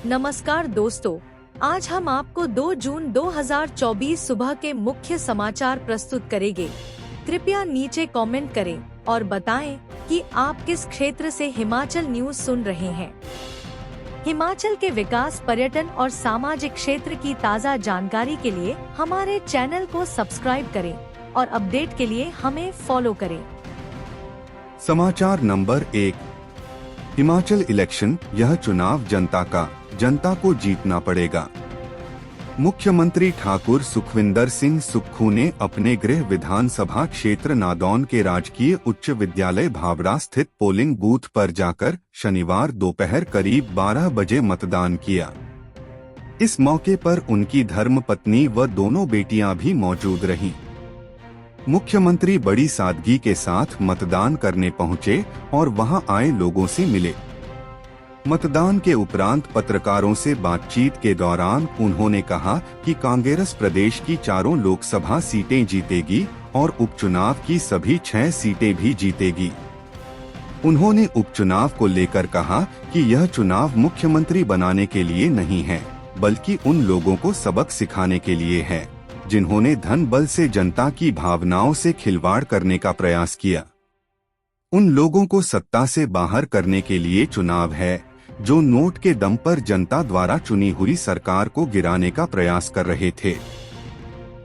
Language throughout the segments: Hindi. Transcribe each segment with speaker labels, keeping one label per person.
Speaker 1: नमस्कार दोस्तों, आज हम आपको 2 जून 2024 सुबह के मुख्य समाचार प्रस्तुत करेंगे। कृपया नीचे कमेंट करें और बताएं कि आप किस क्षेत्र से हिमाचल न्यूज सुन रहे हैं। हिमाचल के विकास, पर्यटन और सामाजिक क्षेत्र की ताज़ा जानकारी के लिए हमारे चैनल को सब्सक्राइब करें और अपडेट के लिए हमें फॉलो करें।
Speaker 2: समाचार नंबर 1। हिमाचल इलेक्शन, यह चुनाव जनता को जीतना पड़ेगा। मुख्यमंत्री ठाकुर सुखविंदर सिंह सुक्खू ने अपने गृह विधानसभा क्षेत्र नादौन के राजकीय उच्च विद्यालय भावड़ा स्थित पोलिंग बूथ पर जाकर शनिवार दोपहर करीब 12 बजे मतदान किया। इस मौके पर उनकी धर्मपत्नी व दोनों बेटियां भी मौजूद रहीं। मुख्यमंत्री बड़ी सादगी के साथ मतदान करने पहुंचे और वहां आए लोगों से मिले। मतदान के उपरांत पत्रकारों से बातचीत के दौरान उन्होंने कहा कि कांग्रेस प्रदेश की 4 लोकसभा सीटें जीतेगी और उपचुनाव की सभी 6 सीटें भी जीतेगी। उन्होंने उपचुनाव को लेकर कहा कि यह चुनाव मुख्यमंत्री बनाने के लिए नहीं है, बल्कि उन लोगों को सबक सिखाने के लिए है जिन्होंने धन बल से जनता की भावनाओं से खिलवाड़ करने का प्रयास किया। उन लोगों को सत्ता से बाहर करने के लिए चुनाव है जो नोट के दम पर जनता द्वारा चुनी हुई सरकार को गिराने का प्रयास कर रहे थे।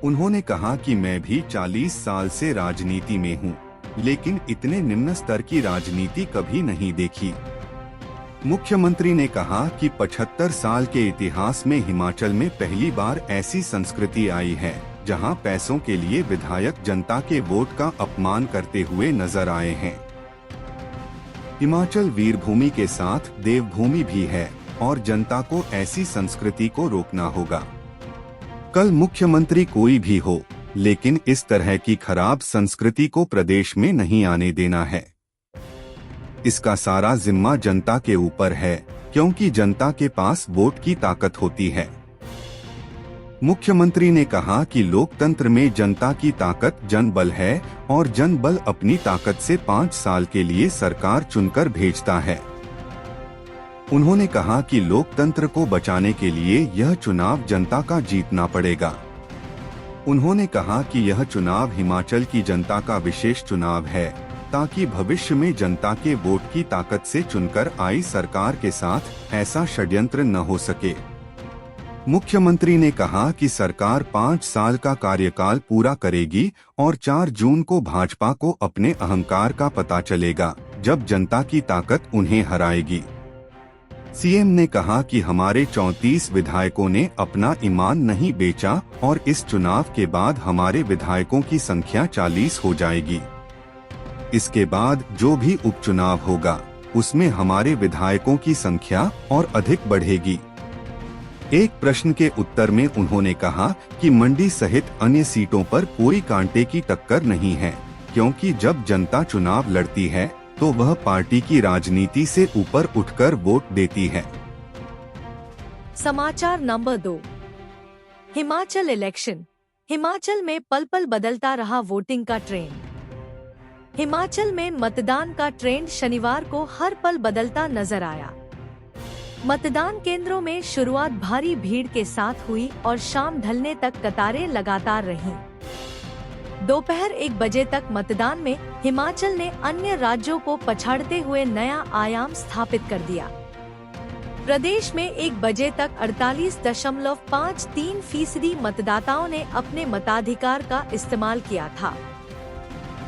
Speaker 2: उन्होंने कहा कि मैं भी 40 साल से राजनीति में हूं, लेकिन इतने निम्न स्तर की राजनीति कभी नहीं देखी। मुख्यमंत्री ने कहा कि 75 साल के इतिहास में हिमाचल में पहली बार ऐसी संस्कृति आई है जहां पैसों के लिए विधायक जनता के वोट का अपमान करते हुए नजर आए हैं। हिमाचल वीरभूमि के साथ देवभूमि भी है और जनता को ऐसी संस्कृति को रोकना होगा। कल मुख्यमंत्री कोई भी हो, लेकिन इस तरह की खराब संस्कृति को प्रदेश में नहीं आने देना है। इसका सारा जिम्मा जनता के ऊपर है, क्योंकि जनता के पास वोट की ताकत होती है। मुख्यमंत्री ने कहा कि लोकतंत्र में जनता की ताकत जनबल है और जनबल अपनी ताकत से 5 साल के लिए सरकार चुनकर भेजता है। उन्होंने कहा कि लोकतंत्र को बचाने के लिए यह चुनाव जनता का जीतना पड़ेगा। उन्होंने कहा कि यह चुनाव हिमाचल की जनता का विशेष चुनाव है, ताकि भविष्य में जनता के वोट की ताकत से चुनकर आई सरकार के साथ ऐसा षड्यंत्र न हो सके। मुख्यमंत्री ने कहा कि सरकार 5 साल का कार्यकाल पूरा करेगी और 4 जून को भाजपा को अपने अहंकार का पता चलेगा, जब जनता की ताकत उन्हें हराएगी। सीएम ने कहा कि हमारे 34 विधायकों ने अपना ईमान नहीं बेचा और इस चुनाव के बाद हमारे विधायकों की संख्या 40 हो जाएगी। इसके बाद जो भी उपचुनाव होगा उसमें हमारे विधायकों की संख्या और अधिक बढ़ेगी। एक प्रश्न के उत्तर में उन्होंने कहा कि मंडी सहित अन्य सीटों पर कोई कांटे की टक्कर नहीं है, क्योंकि जब जनता चुनाव लड़ती है तो वह पार्टी की राजनीति से ऊपर उठकर वोट देती है।
Speaker 1: समाचार नंबर 2। हिमाचल इलेक्शन, हिमाचल में पल पल बदलता रहा वोटिंग का ट्रेंड। हिमाचल में मतदान का ट्रेंड शनिवार को हर पल बदलता नजर आया। मतदान केंद्रों में शुरुआत भारी भीड़ के साथ हुई और शाम ढलने तक कतारें लगातार रहीं। दोपहर 1 बजे तक मतदान में हिमाचल ने अन्य राज्यों को पछाड़ते हुए नया आयाम स्थापित कर दिया। प्रदेश में 1 बजे तक 48.53% मतदाताओं ने अपने मताधिकार का इस्तेमाल किया था।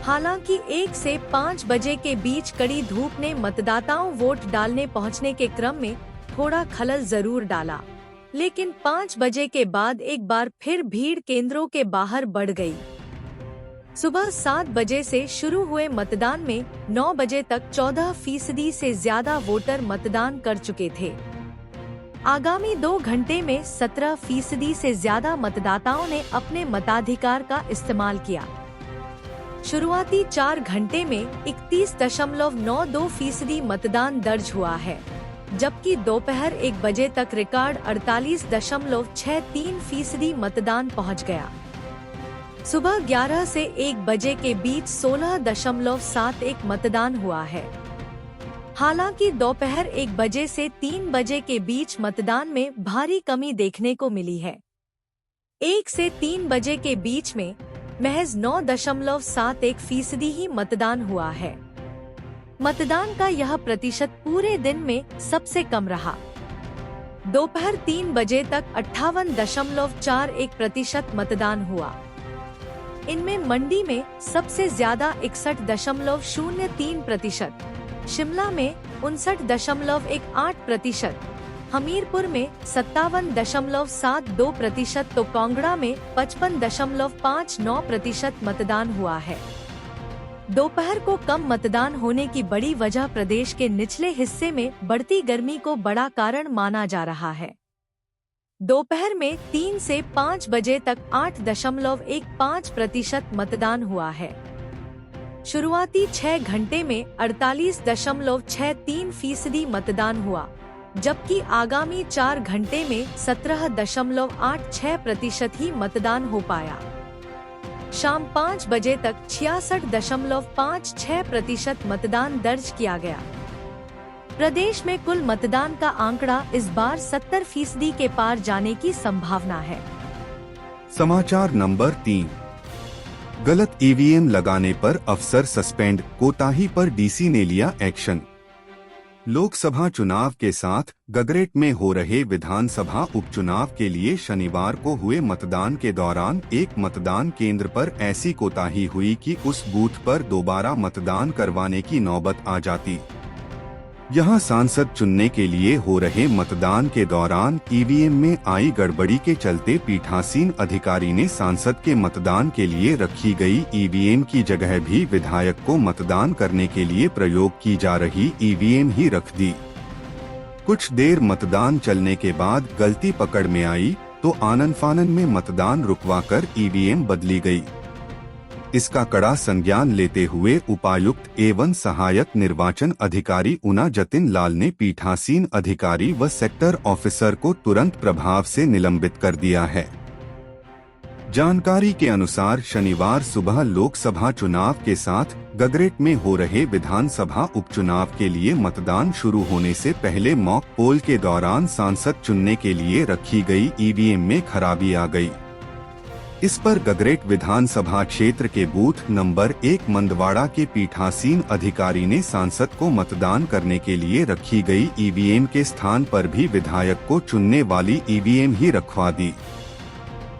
Speaker 1: हालांकि 1 से 5 बजे के बीच कड़ी धूप ने मतदाताओं वोट डालने पहुंचने के क्रम में थोड़ा खलल जरूर डाला, लेकिन 5 बजे के बाद एक बार फिर भीड़ केंद्रों के बाहर बढ़ गई। सुबह 7 बजे से शुरू हुए मतदान में 9 बजे तक 14% से ज्यादा वोटर मतदान कर चुके थे। आगामी 2 घंटे में 17% से ज्यादा मतदाताओं ने अपने मताधिकार का इस्तेमाल किया। शुरुआती 4 घंटे में 31.92% मतदान दर्ज हुआ है, जबकि दोपहर 1 बजे तक रिकॉर्ड 48.63% मतदान पहुंच गया। सुबह 11 से 1 बजे के बीच 16.71 मतदान हुआ है। हालांकि दोपहर 1 बजे से 3 बजे के बीच मतदान में भारी कमी देखने को मिली है। 1 से 3 बजे के बीच में महज 9.71% ही मतदान हुआ है। मतदान का यह प्रतिशत पूरे दिन में सबसे कम रहा। दोपहर 3 बजे तक 58.41% मतदान हुआ। इनमें मंडी में सबसे ज्यादा 61.03%, शिमला में 59.18%, हमीरपुर में 57.72% तो कांगड़ा में 55.59% मतदान हुआ है। दोपहर को कम मतदान होने की बड़ी वजह प्रदेश के निचले हिस्से में बढ़ती गर्मी को बड़ा कारण माना जा रहा है। दोपहर में 3 से 5 बजे तक 8.15% मतदान हुआ है। शुरुआती 6 घंटे में 48.63% मतदान हुआ, जबकि आगामी 4 घंटे में 17.86% ही मतदान हो पाया। शाम 5 बजे तक 66.56% मतदान दर्ज किया गया। प्रदेश में कुल मतदान का आंकड़ा इस बार 70% के पार जाने की संभावना है।
Speaker 2: समाचार नंबर 3। गलत ईवीएम लगाने पर अफसर सस्पेंड, कोताही पर डीसी ने लिया एक्शन। लोकसभा चुनाव के साथ गगरेट में हो रहे विधानसभा उपचुनाव के लिए शनिवार को हुए मतदान के दौरान एक मतदान केंद्र पर ऐसी कोताही हुई कि उस बूथ पर दोबारा मतदान करवाने की नौबत आ जाती। यहां सांसद चुनने के लिए हो रहे मतदान के दौरान ईवीएम में आई गड़बड़ी के चलते पीठासीन अधिकारी ने सांसद के मतदान के लिए रखी गई ईवीएम की जगह भी विधायक को मतदान करने के लिए प्रयोग की जा रही ईवीएम ही रख दी। कुछ देर मतदान चलने के बाद गलती पकड़ में आई तो आनन फानन में मतदान रुकवाकर ईवीएम बदली गई। इसका कड़ा संज्ञान लेते हुए उपायुक्त एवं सहायक निर्वाचन अधिकारी ऊना जतिन लाल ने पीठासीन अधिकारी व सेक्टर ऑफिसर को तुरंत प्रभाव से निलंबित कर दिया है। जानकारी के अनुसार शनिवार सुबह लोकसभा चुनाव के साथ गगरेट में हो रहे विधानसभा उपचुनाव के लिए मतदान शुरू होने से पहले मॉक पोल के दौरान सांसद चुनने के लिए रखी गई ईवीएम में खराबी आ गई। इस पर गगरेट विधानसभा क्षेत्र के बूथ नंबर 1 मंदवाड़ा के पीठासीन अधिकारी ने सांसद को मतदान करने के लिए रखी गई ईवीएम के स्थान पर भी विधायक को चुनने वाली ईवीएम ही रखवा दी।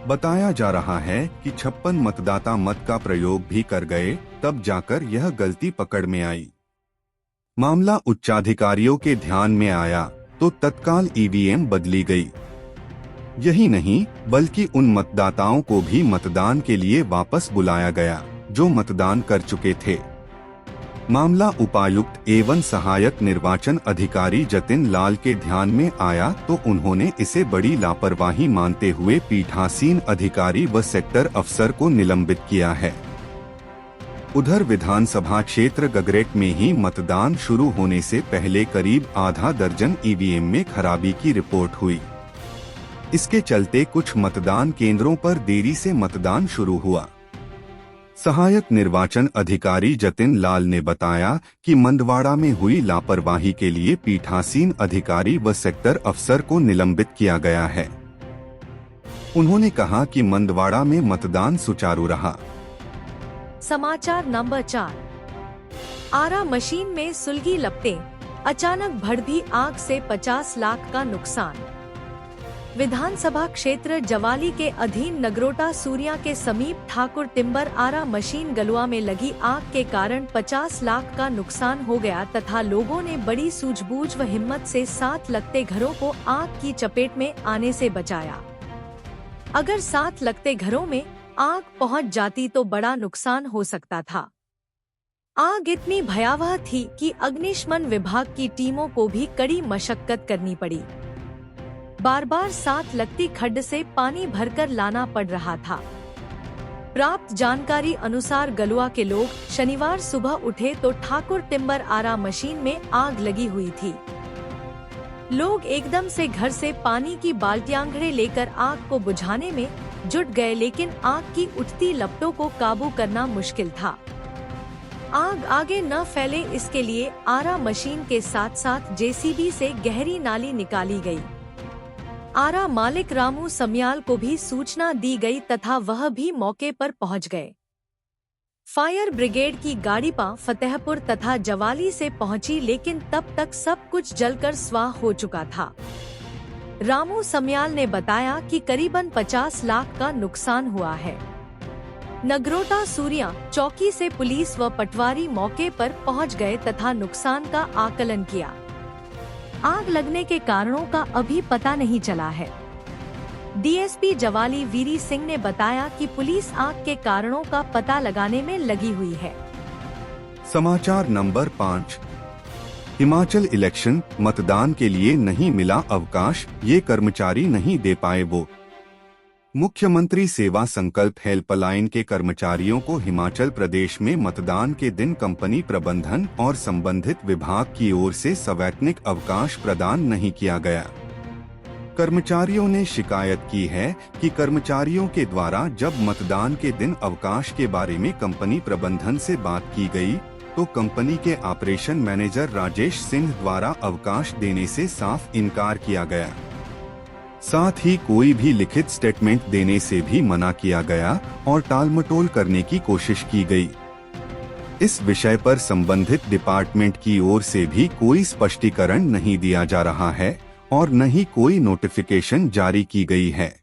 Speaker 2: बताया जा रहा है कि 56 मतदाता मत का प्रयोग भी कर गए, तब जाकर यह गलती पकड़ में आई। मामला उच्चाधिकारियों के ध्यान में आया तो तत्काल ईवीएम बदली गई। यही नहीं बल्कि उन मतदाताओं को भी मतदान के लिए वापस बुलाया गया जो मतदान कर चुके थे। मामला उपायुक्त एवं सहायक निर्वाचन अधिकारी जतिन लाल के ध्यान में आया तो उन्होंने इसे बड़ी लापरवाही मानते हुए पीठासीन अधिकारी व सेक्टर अफसर को निलंबित किया है। उधर विधानसभा क्षेत्र गगरेट में ही मतदान शुरू होने से पहले करीब आधा दर्जन ईवीएम में खराबी की रिपोर्ट हुई। इसके चलते कुछ मतदान केंद्रों पर देरी से मतदान शुरू हुआ। सहायक निर्वाचन अधिकारी जतिन लाल ने बताया कि मंदवाड़ा में हुई लापरवाही के लिए पीठासीन अधिकारी व सेक्टर अफसर को निलंबित किया गया है। उन्होंने कहा कि मंदवाड़ा में मतदान सुचारू रहा।
Speaker 1: समाचार नंबर 4। आरा मशीन में सुलगी लपटें, अचानक भड़की आग से 50 लाख का नुकसान। विधानसभा क्षेत्र जवाली के अधीन नगरोटा सूरिया के समीप ठाकुर टिम्बर आरा मशीन गलुआ में लगी आग के कारण 50 लाख का नुकसान हो गया तथा लोगों ने बड़ी सूझबूझ व हिम्मत से 7 लगते घरों को आग की चपेट में आने से बचाया। अगर 7 लगते घरों में आग पहुंच जाती तो बड़ा नुकसान हो सकता था। आग इतनी भयावह थी कि अग्निशमन विभाग की टीमों को भी कड़ी मशक्कत करनी पड़ी। बार बार 7 लगती खड्ड से पानी भरकर लाना पड़ रहा था। प्राप्त जानकारी अनुसार गलुआ के लोग शनिवार सुबह उठे तो ठाकुर टिम्बर आरा मशीन में आग लगी हुई थी। लोग एकदम से घर से पानी की बाल्टियांगड़े लेकर आग को बुझाने में जुट गए, लेकिन आग की उठती लपटों को काबू करना मुश्किल था। आग आगे न फैले इसके लिए आरा मशीन के साथ साथ जेसीबी से गहरी नाली निकाली गई। आरा मालिक रामू समयाल को भी सूचना दी गई तथा वह भी मौके पर पहुंच गए। फायर ब्रिगेड की गाड़ी फतेहपुर तथा जवाली से पहुंची, लेकिन तब तक सब कुछ जलकर स्वाह हो चुका था। रामू समयाल ने बताया कि करीबन 50 लाख का नुकसान हुआ है। नगरोटा सूर्या चौकी से पुलिस व पटवारी मौके पर पहुंच गए तथा नुकसान का आकलन किया। आग लगने के कारणों का अभी पता नहीं चला है। डीएसपी जवाली वीरी सिंह ने बताया कि पुलिस आग के कारणों का पता लगाने में लगी हुई है।
Speaker 2: समाचार नंबर 5। हिमाचल इलेक्शन, मतदान के लिए नहीं मिला अवकाश, ये कर्मचारी नहीं दे पाए वोट। मुख्यमंत्री सेवा संकल्प हेल्पलाइन के कर्मचारियों को हिमाचल प्रदेश में मतदान के दिन कंपनी प्रबंधन और संबंधित विभाग की ओर से सवैतनिक अवकाश प्रदान नहीं किया गया। कर्मचारियों ने शिकायत की है कि कर्मचारियों के द्वारा जब मतदान के दिन अवकाश के बारे में कंपनी प्रबंधन से बात की गई, तो कंपनी के ऑपरेशन मैनेजर राजेश सिंह द्वारा अवकाश देने से साफ इनकार किया गया। साथ ही कोई भी लिखित स्टेटमेंट देने से भी मना किया गया और टालमटोल करने की कोशिश की गई। इस विषय पर संबंधित डिपार्टमेंट की ओर से भी कोई स्पष्टीकरण नहीं दिया जा रहा है और न ही कोई नोटिफिकेशन जारी की गई है।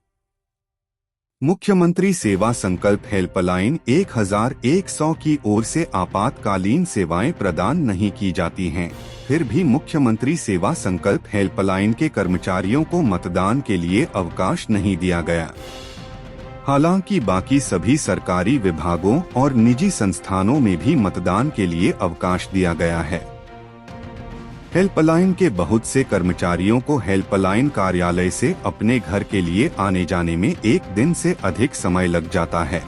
Speaker 2: मुख्यमंत्री सेवा संकल्प हेल्पलाइन 1100 की ओर से आपातकालीन सेवाएं प्रदान नहीं की जाती हैं। फिर भी मुख्यमंत्री सेवा संकल्प हेल्पलाइन के कर्मचारियों को मतदान के लिए अवकाश नहीं दिया गया। हालांकि बाकी सभी सरकारी विभागों और निजी संस्थानों में भी मतदान के लिए अवकाश दिया गया है। हेल्पलाइन के बहुत से कर्मचारियों को हेल्पलाइन कार्यालय से अपने घर के लिए आने जाने में एक दिन से अधिक समय लग जाता है।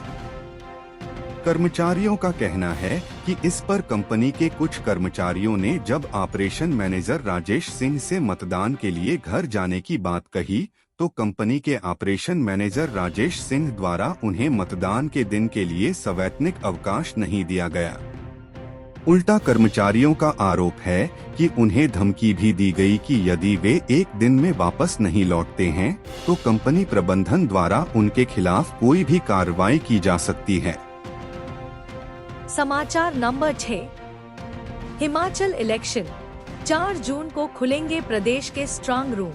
Speaker 2: कर्मचारियों का कहना है कि इस पर कंपनी के कुछ कर्मचारियों ने जब ऑपरेशन मैनेजर राजेश सिंह से मतदान के लिए घर जाने की बात कही, तो कंपनी के ऑपरेशन मैनेजर राजेश सिंह द्वारा उन्हें मतदान के दिन के लिए सवैतनिक अवकाश नहीं दिया गया। उल्टा कर्मचारियों का आरोप है कि उन्हें धमकी भी दी गई कि यदि वे एक दिन में वापस नहीं लौटते हैं, तो कंपनी प्रबंधन द्वारा उनके खिलाफ कोई भी कार्रवाई की जा सकती है।
Speaker 1: समाचार नंबर 6। हिमाचल इलेक्शन, 4 जून को खुलेंगे प्रदेश के स्ट्रांग रूम।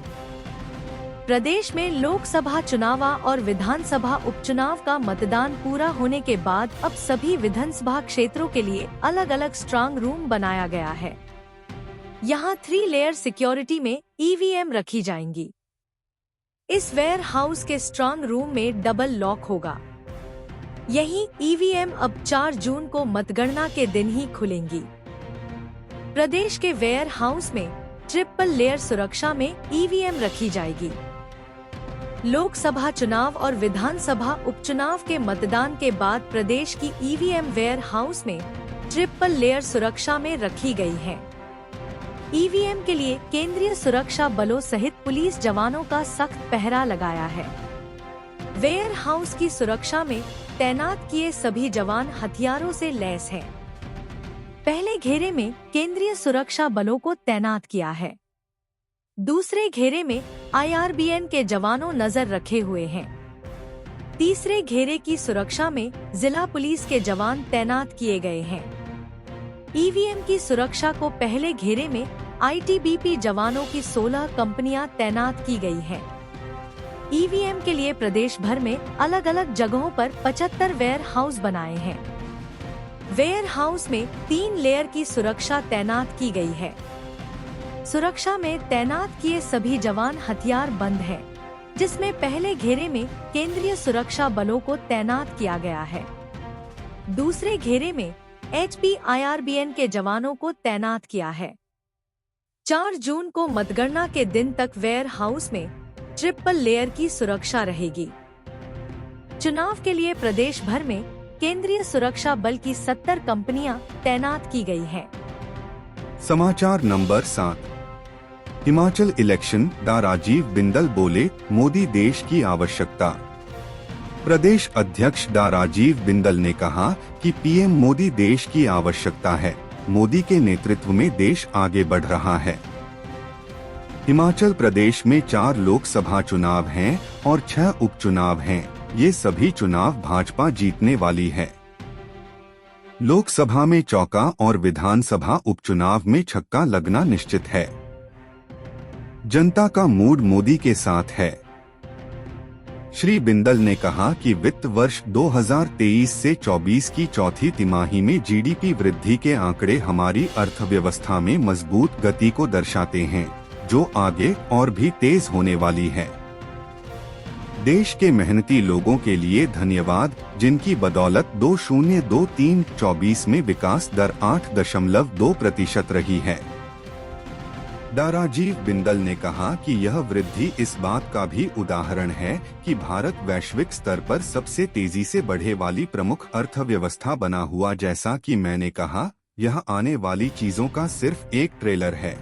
Speaker 1: प्रदेश में लोकसभा चुनाव और विधानसभा उपचुनाव का मतदान पूरा होने के बाद अब सभी विधानसभा क्षेत्रों के लिए अलग अलग स्ट्रांग रूम बनाया गया है। यहाँ 3 लेयर सिक्योरिटी में ईवीएम रखी जाएंगी। इस वेयर हाउस के स्ट्रांग रूम में डबल लॉक होगा। यही ईवीएम अब 4 जून को मतगणना के दिन ही खुलेंगी। प्रदेश के वेयर हाउस में ट्रिपल लेयर सुरक्षा में ईवीएम रखी जाएगी। लोकसभा चुनाव और विधानसभा उपचुनाव के मतदान के बाद प्रदेश की ईवीएम वेयर हाउस में ट्रिपल लेयर सुरक्षा में रखी गई है। ईवीएम के लिए केंद्रीय सुरक्षा बलों सहित पुलिस जवानों का सख्त पहरा लगाया है। वेयर हाउस की सुरक्षा में तैनात किए सभी जवान हथियारों से लैस हैं। पहले घेरे में केंद्रीय सुरक्षा बलों को तैनात किया है। दूसरे घेरे में IRBN के जवानों नजर रखे हुए हैं। तीसरे घेरे की सुरक्षा में जिला पुलिस के जवान तैनात किए गए हैं। ईवीएम की सुरक्षा को पहले घेरे में ITBP जवानों की 16 कंपनियां तैनात की गई हैं। ईवीएम के लिए प्रदेश भर में अलग अलग जगहों पर 75 वेयर हाउस बनाए हैं। वेयर हाउस में 3 लेयर की सुरक्षा तैनात की गई है। सुरक्षा में तैनात किए सभी जवान हथियार बंद हैं, जिसमें पहले घेरे में केंद्रीय सुरक्षा बलों को तैनात किया गया है। दूसरे घेरे में HP IRBN के जवानों को तैनात किया है। 4 जून को मतगणना के दिन तक वेयर हाउस में ट्रिपल लेयर की सुरक्षा रहेगी। चुनाव के लिए प्रदेश भर में केंद्रीय सुरक्षा बल की 70 कंपनियां तैनात की गई हैं।
Speaker 2: समाचार नंबर 7। हिमाचल इलेक्शन, डा राजीव बिंदल बोले, मोदी देश की आवश्यकता। प्रदेश अध्यक्ष डा राजीव बिंदल ने कहा कि पीएम मोदी देश की आवश्यकता है। मोदी के नेतृत्व में देश आगे बढ़ रहा है। हिमाचल प्रदेश में 4 लोकसभा चुनाव हैं और 6 उपचुनाव हैं। ये सभी चुनाव भाजपा जीतने वाली है। लोकसभा में चौका और विधानसभा उपचुनाव में छक्का लगना निश्चित है। जनता का मूड मोदी के साथ है। श्री बिंदल ने कहा कि वित्त वर्ष 2023 से 24 की चौथी तिमाही में जीडीपी वृद्धि के आंकड़े हमारी अर्थव्यवस्था में मजबूत गति को दर्शाते हैं, जो आगे और भी तेज होने वाली है। देश के मेहनती लोगों के लिए धन्यवाद, जिनकी बदौलत 2023-24 में विकास दर 8.2% रही है। डा राजीव बिंदल ने कहा कि यह वृद्धि इस बात का भी उदाहरण है कि भारत वैश्विक स्तर पर सबसे तेजी से बढ़े वाली प्रमुख अर्थव्यवस्था बना हुआ। जैसा कि मैंने कहा, यह आने वाली चीजों का सिर्फ एक ट्रेलर है।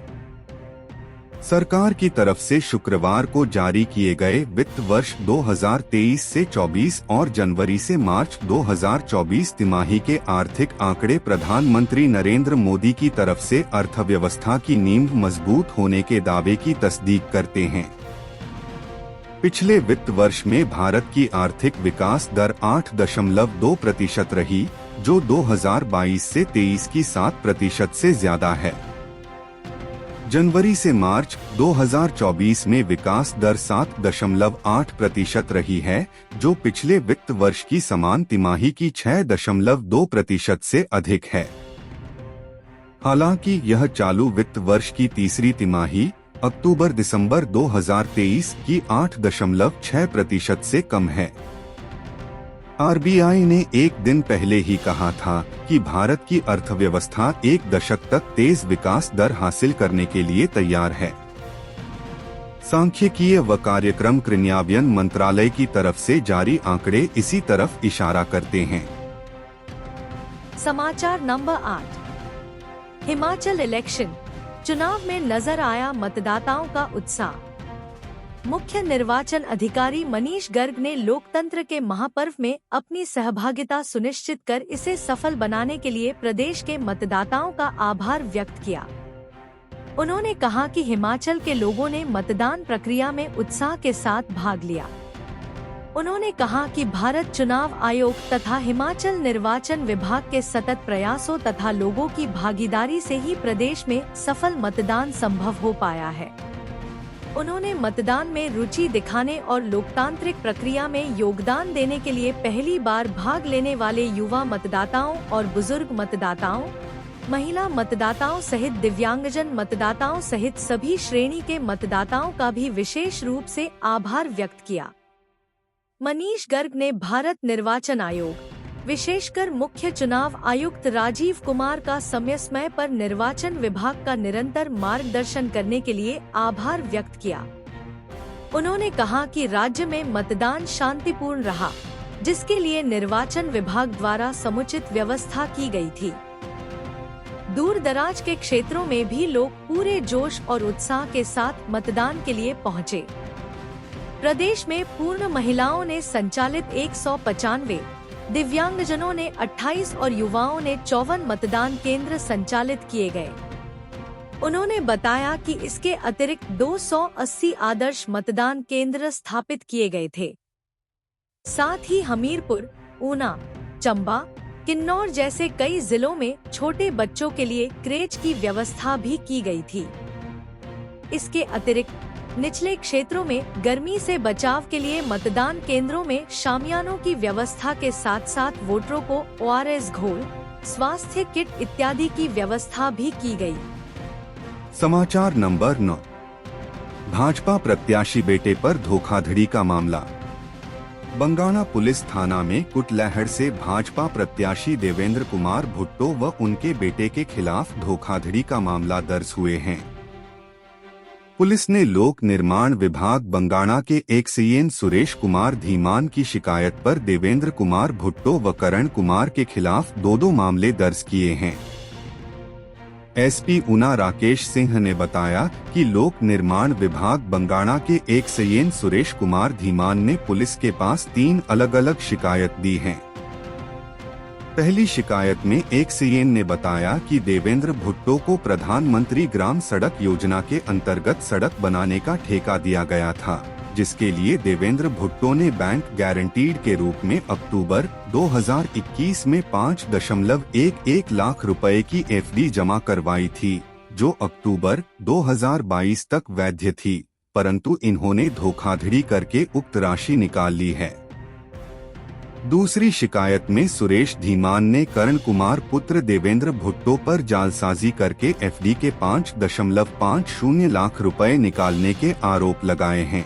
Speaker 2: सरकार की तरफ से शुक्रवार को जारी किए गए वित्त वर्ष 2023 से 24 और जनवरी से मार्च 2024 तिमाही के आर्थिक आंकड़े प्रधानमंत्री नरेंद्र मोदी की तरफ से अर्थव्यवस्था की नींव मजबूत होने के दावे की तस्दीक करते हैं। पिछले वित्त वर्ष में भारत की आर्थिक विकास दर 8.2% रही, जो 2022 से 23 की 7% से ज्यादा है। जनवरी से मार्च 2024 में विकास दर 7.8% रही है, जो पिछले वित्त वर्ष की समान तिमाही की 6.2% से अधिक है। हालांकि यह चालू वित्त वर्ष की तीसरी तिमाही अक्टूबर-दिसंबर 2023 की 8.6% से कम है। आरबीआई ने एक दिन पहले ही कहा था कि भारत की अर्थव्यवस्था 1 दशक तक तेज विकास दर हासिल करने के लिए तैयार है। सांख्यिकीय व कार्यक्रम क्रियान्वयन मंत्रालय की तरफ से जारी आंकड़े इसी तरफ इशारा करते हैं।
Speaker 1: समाचार नंबर 8। हिमाचल इलेक्शन चुनाव में नजर आया मतदाताओं का उत्साह। मुख्य निर्वाचन अधिकारी मनीष गर्ग ने लोकतंत्र के महापर्व में अपनी सहभागिता सुनिश्चित कर इसे सफल बनाने के लिए प्रदेश के मतदाताओं का आभार व्यक्त किया। उन्होंने कहा कि हिमाचल के लोगों ने मतदान प्रक्रिया में उत्साह के साथ भाग लिया। उन्होंने कहा कि भारत चुनाव आयोग तथा हिमाचल निर्वाचन विभाग के सतत प्रयासों तथा लोगों की भागीदारी से ही प्रदेश में सफल मतदान संभव हो पाया है। उन्होंने मतदान में रुचि दिखाने और लोकतांत्रिक प्रक्रिया में योगदान देने के लिए पहली बार भाग लेने वाले युवा मतदाताओं और बुजुर्ग मतदाताओं, महिला मतदाताओं सहित दिव्यांगजन मतदाताओं सहित सभी श्रेणी के मतदाताओं का भी विशेष रूप से आभार व्यक्त किया। मनीष गर्ग ने भारत निर्वाचन आयोग, विशेषकर मुख्य चुनाव आयुक्त राजीव कुमार का समय समय पर निर्वाचन विभाग का निरंतर मार्गदर्शन करने के लिए आभार व्यक्त किया। उन्होंने कहा कि राज्य में मतदान शांतिपूर्ण रहा, जिसके लिए निर्वाचन विभाग द्वारा समुचित व्यवस्था की गई थी। दूर दराज के क्षेत्रों में भी लोग पूरे जोश और उत्साह के साथ मतदान के लिए पहुंचे। प्रदेश में पूर्ण महिलाओं ने संचालित 195, दिव्यांगजनों ने 28 और युवाओं ने 54 मतदान केंद्र संचालित किए गए। उन्होंने बताया कि इसके अतिरिक्त 280 आदर्श मतदान केंद्र स्थापित किए गए थे। साथ ही हमीरपुर, ऊना, चंबा, किन्नौर जैसे कई जिलों में छोटे बच्चों के लिए क्रेच की व्यवस्था भी की गई थी। इसके अतिरिक्त निचले क्षेत्रों में गर्मी से बचाव के लिए मतदान केंद्रों में शामियानों की व्यवस्था के साथ साथ वोटरों को ORS घोल, स्वास्थ्य किट इत्यादि की व्यवस्था भी की गई।
Speaker 2: समाचार नंबर 9। भाजपा प्रत्याशी बेटे पर धोखाधड़ी का मामला। बंगाणा पुलिस थाना में कुटलैहड़ से भाजपा प्रत्याशी देवेंद्र कुमार भुट्टो व उनके बेटे के खिलाफ धोखाधड़ी का मामला दर्ज हुए हैं। पुलिस ने लोक निर्माण विभाग बंगाणा के एक सीएन सुरेश कुमार धीमान की शिकायत पर देवेंद्र कुमार भुट्टो व करण कुमार के खिलाफ 2 मामले दर्ज किए हैं। एसपी ऊना राकेश सिंह ने बताया कि लोक निर्माण विभाग बंगाणा के एक सीएन सुरेश कुमार धीमान ने पुलिस के पास 3 अलग-अलग शिकायत दी हैं। पहली शिकायत में एक सीएन ने बताया कि देवेंद्र भुट्टो को प्रधानमंत्री ग्राम सड़क योजना के अंतर्गत सड़क बनाने का ठेका दिया गया था, जिसके लिए देवेंद्र भुट्टो ने बैंक गारंटीड के रूप में अक्टूबर 2021 में 5.11 लाख रुपए की एफडी जमा करवाई थी, जो अक्टूबर 2022 तक वैध थी, परंतु इन्होंने धोखाधड़ी करके उक्त राशि निकाल ली है। दूसरी शिकायत में सुरेश धीमान ने करण कुमार पुत्र देवेंद्र भुट्टो पर जालसाजी करके एफडी के 5.50 लाख रुपए निकालने के आरोप लगाए हैं।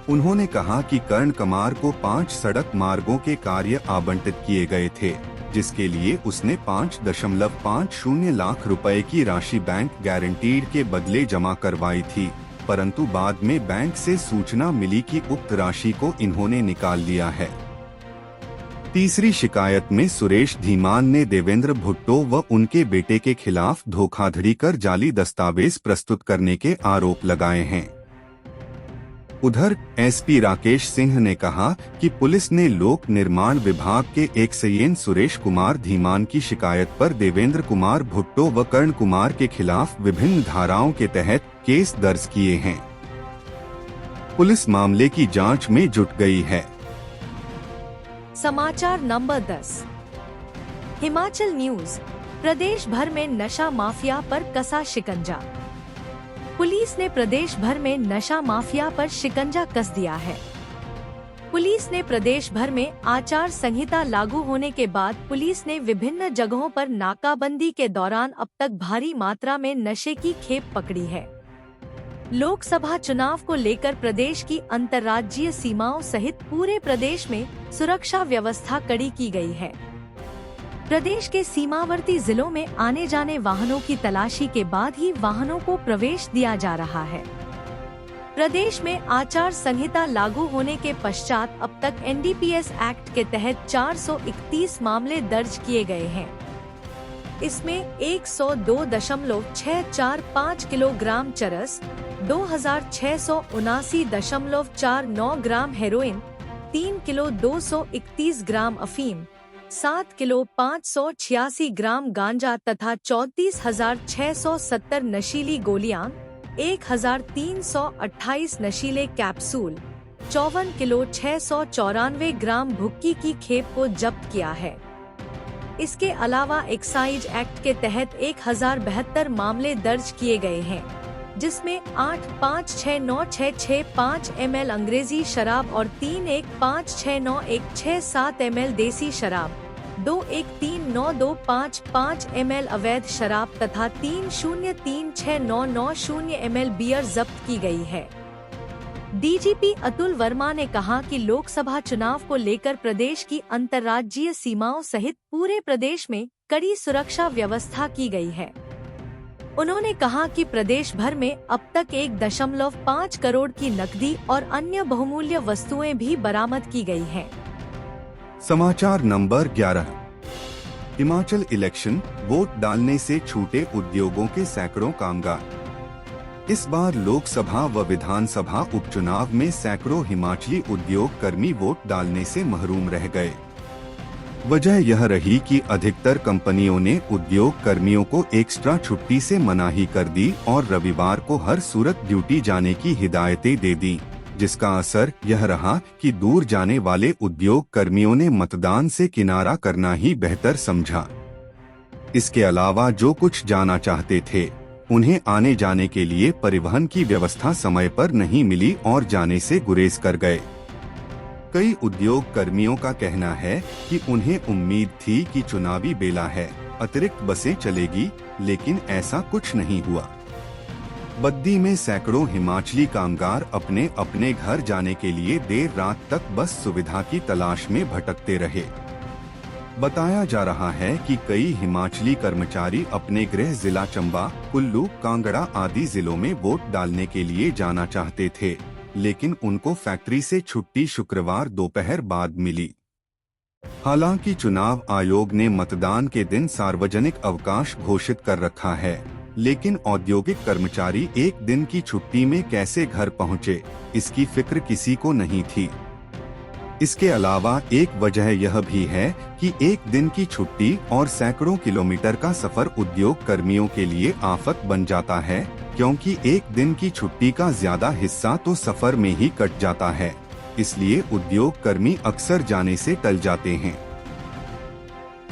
Speaker 2: उन्होंने कहा कि करण कुमार को 5 सड़क मार्गों के कार्य आवंटित किए गए थे, जिसके लिए उसने 5.50 लाख रुपए की राशि बैंक गारंटीड के बदले जमा करवाई थी, परंतु बाद में बैंक से सूचना मिली कि उक्त राशि को इन्होंने निकाल लिया है। तीसरी शिकायत में सुरेश धीमान ने देवेंद्र भुट्टो व उनके बेटे के खिलाफ धोखाधड़ी कर जाली दस्तावेज प्रस्तुत करने के आरोप लगाए हैं। उधर एसपी राकेश सिंह ने कहा कि पुलिस ने लोक निर्माण विभाग के एक सीएन सुरेश कुमार धीमान की शिकायत पर देवेंद्र कुमार भुट्टो व कर्ण कुमार के खिलाफ विभिन्न धाराओं के तहत केस दर्ज किए हैं। पुलिस मामले की जांच में जुट गई है।
Speaker 1: समाचार नंबर 10। हिमाचल न्यूज। प्रदेश भर में नशा माफिया पर कसा शिकंजा। पुलिस ने प्रदेश भर में नशा माफिया पर शिकंजा कस दिया है। पुलिस ने प्रदेश भर में आचार संहिता लागू होने के बाद पुलिस ने विभिन्न जगहों पर नाकाबंदी के दौरान अब तक भारी मात्रा में नशे की खेप पकड़ी है। लोकसभा चुनाव को लेकर प्रदेश की अंतर्राज्यीय सीमाओं सहित पूरे प्रदेश में सुरक्षा व्यवस्था कड़ी की गई है। प्रदेश के सीमावर्ती जिलों में आने जाने वाहनों की तलाशी के बाद ही वाहनों को प्रवेश दिया जा रहा है। प्रदेश में आचार संहिता लागू होने के पश्चात अब तक एनडीपीएस एक्ट के तहत 431 मामले दर्ज किए गए हैं। इसमें 102.645 किलोग्राम चरस, 2679.49 ग्राम हेरोइन, 3 किलो 231 ग्राम अफीम, 7 किलो 586 ग्राम गांजा तथा 34,670 नशीली गोलियां, 1,328 नशीले कैप्सूल, 54 किलो 694 ग्राम भुक्की की खेप को जब्त किया है। इसके अलावा एक्साइज एक्ट के तहत 1072 मामले दर्ज किए गए हैं, जिसमें 8569665 ml अंग्रेजी शराब और 31569167 ml देसी शराब, 213925 ml अवैध शराब तथा 30369990 ml बियर जब्त की गई है। डीजीपी अतुल वर्मा ने कहा कि लोकसभा चुनाव को लेकर प्रदेश की अंतर्राज्यीय सीमाओं सहित पूरे प्रदेश में कड़ी सुरक्षा व्यवस्था की गई है। उन्होंने कहा कि प्रदेश भर में अब तक 1.5 करोड़ की नकदी और अन्य बहुमूल्य वस्तुएं भी बरामद की गई हैं।
Speaker 2: समाचार नंबर 11। हिमाचल इलेक्शन, वोट डालने से छूटे उद्योगों के सैकड़ों कामगार। इस बार लोकसभा व विधानसभा उपचुनाव में सैकड़ों हिमाचली उद्योग कर्मी वोट डालने से महरूम रह गए। वजह यह रही कि अधिकतर कंपनियों ने उद्योग कर्मियों को एक्स्ट्रा छुट्टी से मनाही कर दी और रविवार को हर सूरत ड्यूटी जाने की हिदायतें दे दी, जिसका असर यह रहा कि दूर जाने वाले उद्योग कर्मियों ने मतदान से किनारा करना ही बेहतर समझा। इसके अलावा जो कुछ जाना चाहते थे, उन्हें आने जाने के लिए परिवहन की व्यवस्था समय पर नहीं मिली और जाने से गुरेज कर गए। कई उद्योग कर्मियों का कहना है कि उन्हें उम्मीद थी कि चुनावी बेला है, अतिरिक्त बसें चलेगी, लेकिन ऐसा कुछ नहीं हुआ। बद्दी में सैकड़ों हिमाचली कामगार अपने अपने घर जाने के लिए देर रात तक बस सुविधा की तलाश में भटकते रहे। बताया जा रहा है कि कई हिमाचली कर्मचारी अपने गृह जिला चंबा, कुल्लू, कांगड़ा आदि जिलों में वोट डालने के लिए जाना चाहते थे, लेकिन उनको फैक्ट्री से छुट्टी शुक्रवार दोपहर बाद मिली। हालांकि चुनाव आयोग ने मतदान के दिन सार्वजनिक अवकाश घोषित कर रखा है, लेकिन औद्योगिक कर्मचारी एक दिन की छुट्टी में कैसे घर पहुंचे, इसकी फिक्र किसी को नहीं थी। इसके अलावा एक वजह यह भी है कि एक दिन की छुट्टी और सैकड़ों किलोमीटर का सफर उद्योग कर्मियों के लिए आफत बन जाता है, क्योंकि एक दिन की छुट्टी का ज्यादा हिस्सा तो सफर में ही कट जाता है। इसलिए उद्योग कर्मी अक्सर जाने से टल जाते हैं।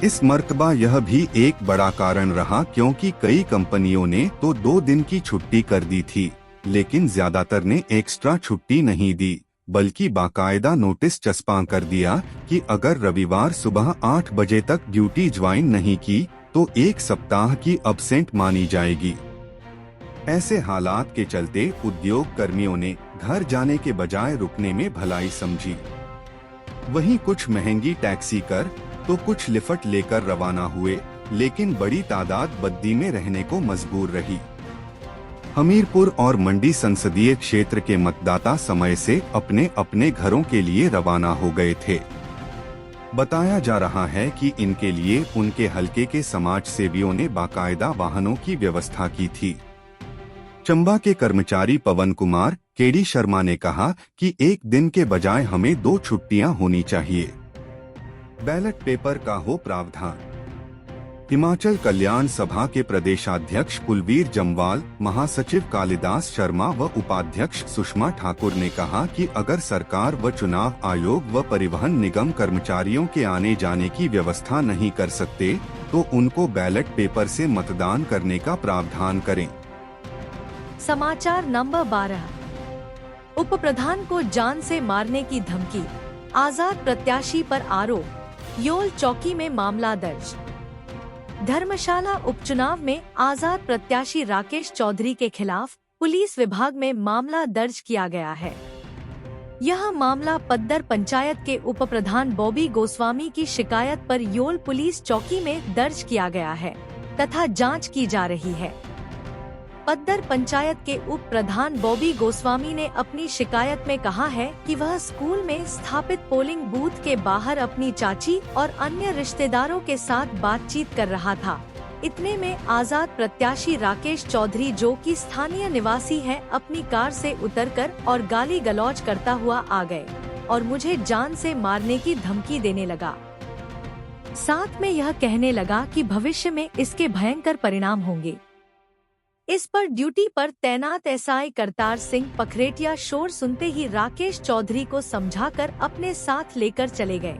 Speaker 2: इस मर्तबा यह भी एक बड़ा कारण रहा, क्योंकि कई कंपनियों ने तो 2 दिन की छुट्टी कर दी थी, लेकिन ज्यादातर ने एक्स्ट्रा छुट्टी नहीं दी, बल्कि बाकायदा नोटिस चस्पा कर दिया कि अगर रविवार सुबह 8 बजे तक ड्यूटी ज्वाइन नहीं की तो 1 सप्ताह की अब्सेंट मानी जाएगी। ऐसे हालात के चलते उद्योग कर्मियों ने घर जाने के बजाय रुकने में भलाई समझी। वहीं कुछ महंगी टैक्सी कर तो कुछ लिफ्ट लेकर रवाना हुए, लेकिन बड़ी तादाद बद्दी में रहने को मजबूर रही। हमीरपुर और मंडी संसदीय क्षेत्र के मतदाता समय से अपने अपने घरों के लिए रवाना हो गए थे। बताया जा रहा है कि इनके लिए उनके हलके के समाज सेवियों ने बाकायदा वाहनों की व्यवस्था की थी। चंबा के कर्मचारी पवन कुमार केडी शर्मा ने कहा कि एक दिन के बजाय हमें 2 छुट्टियां होनी चाहिए। बैलेट पेपर का हो प्रावधान। हिमाचल कल्याण सभा के प्रदेशाध्यक्ष कुलवीर जम्वाल, महासचिव कालिदास शर्मा व उपाध्यक्ष सुषमा ठाकुर ने कहा कि अगर सरकार व चुनाव आयोग व परिवहन निगम कर्मचारियों के आने जाने की व्यवस्था नहीं कर सकते तो उनको बैलेट पेपर से मतदान करने का प्रावधान करें।
Speaker 1: समाचार नंबर 12। उप प्रधान को जान से मारने की धमकी, आजाद प्रत्याशी पर आरोप, योल चौकी में मामला दर्ज। धर्मशाला उपचुनाव में आजाद प्रत्याशी राकेश चौधरी के खिलाफ पुलिस विभाग में मामला दर्ज किया गया है। यह मामला पद्दर पंचायत के उप प्रधान बॉबी गोस्वामी की शिकायत पर योल पुलिस चौकी में दर्ज किया गया है तथा जांच की जा रही है। पद्दर पंचायत के उप प्रधान बॉबी गोस्वामी ने अपनी शिकायत में कहा है कि वह स्कूल में स्थापित पोलिंग बूथ के बाहर अपनी चाची और अन्य रिश्तेदारों के साथ बातचीत कर रहा था। इतने में आजाद प्रत्याशी राकेश चौधरी, जो कि स्थानीय निवासी है, अपनी कार से उतरकर और गाली गलौज करता हुआ आ गए और मुझे जान से मारने की धमकी देने लगा। साथ में यह कहने लगा कि भविष्य में इसके भयंकर परिणाम होंगे। इस पर ड्यूटी पर तैनात एसआई करतार सिंह पखरेटिया शोर सुनते ही राकेश चौधरी को समझाकर अपने साथ लेकर चले गए।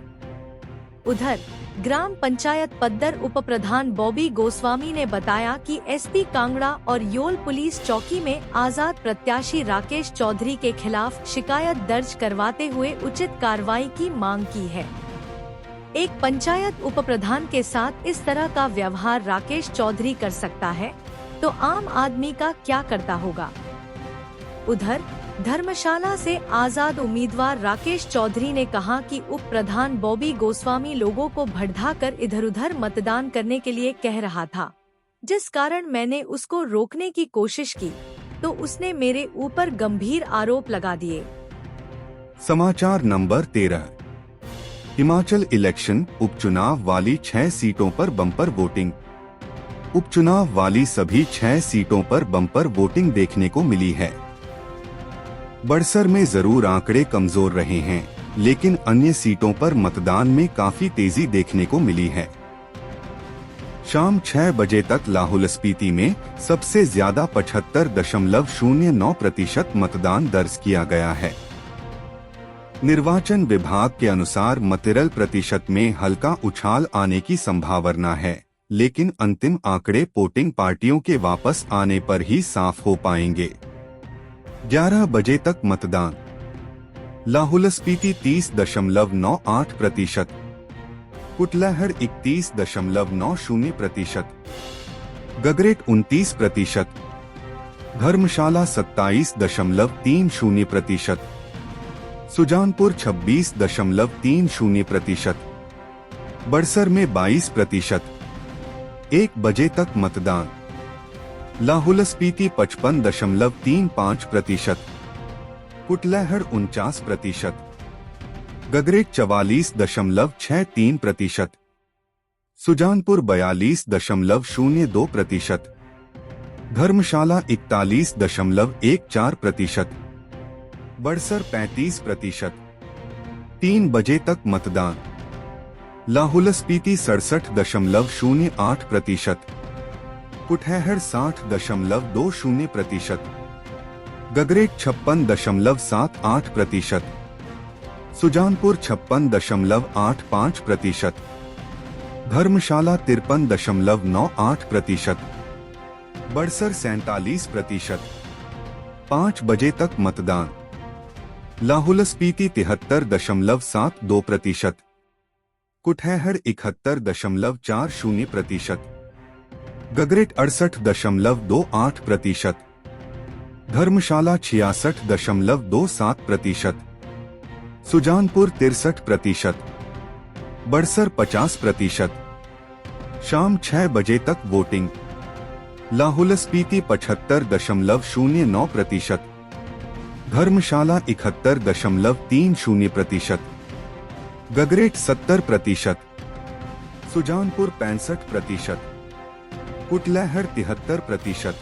Speaker 1: उधर ग्राम पंचायत पद्दर उप प्रधान बॉबी गोस्वामी ने बताया कि एसपी कांगड़ा और योल पुलिस चौकी में आजाद प्रत्याशी राकेश चौधरी के खिलाफ शिकायत दर्ज करवाते हुए उचित कार्रवाई की मांग की है। एक पंचायत उप प्रधान के साथ इस तरह का व्यवहार राकेश चौधरी कर सकता है तो आम आदमी का क्या करता होगा। उधर धर्मशाला से आजाद उम्मीदवार राकेश चौधरी ने कहा कि उप प्रधान बॉबी गोस्वामी लोगों को भड़काकर इधर-उधर मतदान करने के लिए कह रहा था, जिस कारण मैंने उसको रोकने की कोशिश की तो उसने मेरे ऊपर गंभीर आरोप लगा दिए।
Speaker 2: समाचार नंबर 13। हिमाचल इलेक्शन उपचुनाव वाली 6 सीटों पर बम्पर वोटिंग। उपचुनाव वाली सभी 6 सीटों पर बम्पर वोटिंग देखने को मिली है। बड़सर में जरूर आंकड़े कमजोर रहे हैं, लेकिन अन्य सीटों पर मतदान में काफी तेजी देखने को मिली है। शाम 6 बजे तक लाहौल स्पीति में सबसे ज्यादा 75.09% मतदान दर्ज किया गया है। निर्वाचन विभाग के अनुसार मतदान प्रतिशत में हल्का उछाल आने की संभावना है, लेकिन अंतिम आंकड़े पोलिंग पार्टियों के वापस आने पर ही साफ हो पाएंगे। 11 बजे तक मतदान। लाहौल स्पीति 30.98%, कुटलैहड़ 31.90%, गगरेट 29%, धर्मशाला 27.30%, सुजानपुर 26.30%, बड़सर में 22%। 1 बजे तक मतदान। लाहौल स्पीति 55.35%, कुटलैहड़ 49%, गगरेट 44.63%, सुजानपुर 42.02%, धर्मशाला 41.14%, बड़सर 35%। 3 बजे तक मतदान। लाहौल स्पीति 67.08%, कुठेहड़ 60.20%, गगरेट 56.78%, सुजानपुर 56.85%, धर्मशाला 53.98%, बड़सर 47%। 5 बजे तक मतदान। लाहौल स्पीति 73.72%, कुठेहड़ 71.40%, गगरेट 68.28%, धर्मशाला 66.27%, सुजानपुर 63%, बड़सर 50%। शाम 6 बजे तक वोटिंग। लाहौल स्पीति 75.09%, धर्मशाला 71.30%, गगरेट 70%, सुजानपुर 65%, कुटलैहड़ 73%,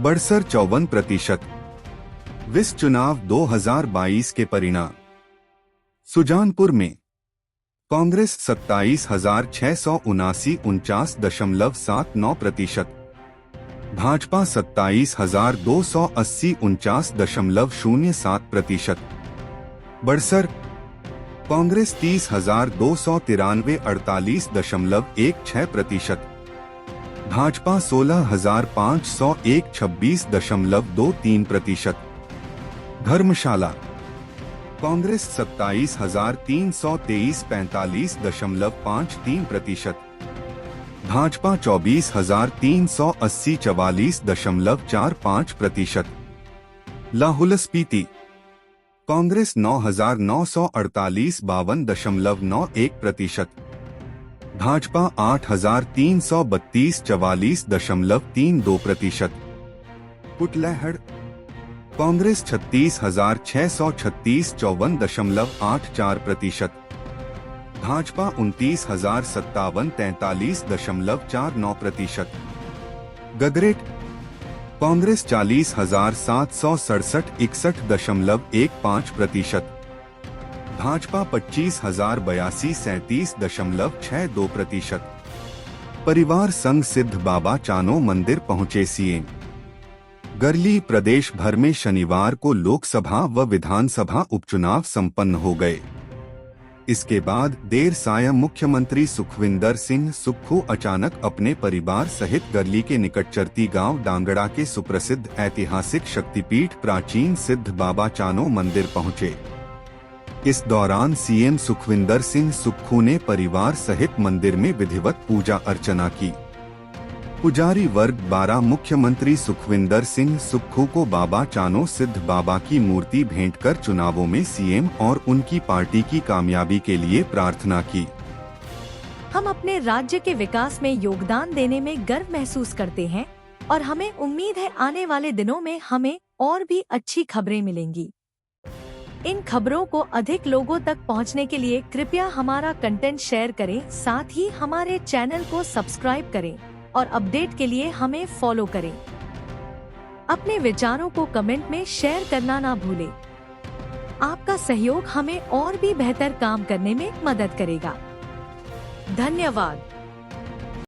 Speaker 2: बड़सर 54%। विस चुनाव 2022 के परिणाम। सुजानपुर में कांग्रेस 27,679 49.79%, भाजपा 27,280 49.07%, बड़सर कांग्रेस 30,293 48.16%, भाजपा 16,501 26.23%, धर्मशाला कांग्रेस 27,323 45.53%, भाजपा 24,380 44.45%, लाहौल स्पीति कांग्रेस 9,948 52.91%, भाजपा 8,332 44.32%, कुटलैहड़ कांग्रेस 36,636 54.84%, भाजपा 29,057 43.49%, गगरेट कांग्रेस 40,767 61.15%, भाजपा 25,082 37.62%। परिवार संघ सिद्ध बाबा चानो मंदिर पहुंचे सीएम। गर्ली प्रदेश भर में शनिवार को लोकसभा व विधानसभा उपचुनाव संपन्न हो गए। इसके बाद देर सायं मुख्यमंत्री सुखविंदर सिंह सुक्खू अचानक अपने परिवार सहित गर्ली के निकटचरती गांव डांगड़ा के सुप्रसिद्ध ऐतिहासिक शक्तिपीठ प्राचीन सिद्ध बाबा चानो मंदिर पहुंचे। इस दौरान सीएम सुखविंदर सिंह सुक्खू ने परिवार सहित मंदिर में विधिवत पूजा अर्चना की। पुजारी वर्ग 12 मुख्यमंत्री सुखविंदर सिंह सुक्खू को बाबा चानो सिद्ध बाबा की मूर्ति भेंट कर चुनावों में सीएम और उनकी पार्टी की कामयाबी के लिए प्रार्थना की।
Speaker 1: हम अपने राज्य के विकास में योगदान देने में गर्व महसूस करते हैं और हमें उम्मीद है आने वाले दिनों में हमें और भी अच्छी खबरें मिलेंगी। इन खबरों को अधिक लोगों तक पहुंचने के लिए कृपया हमारा कंटेंट शेयर करें, साथ ही हमारे चैनल को सब्सक्राइब करें और अपडेट के लिए हमें फॉलो करें। अपने विचारों को कमेंट में शेयर करना ना भूलें। आपका सहयोग हमें और भी बेहतर काम करने में मदद करेगा। धन्यवाद।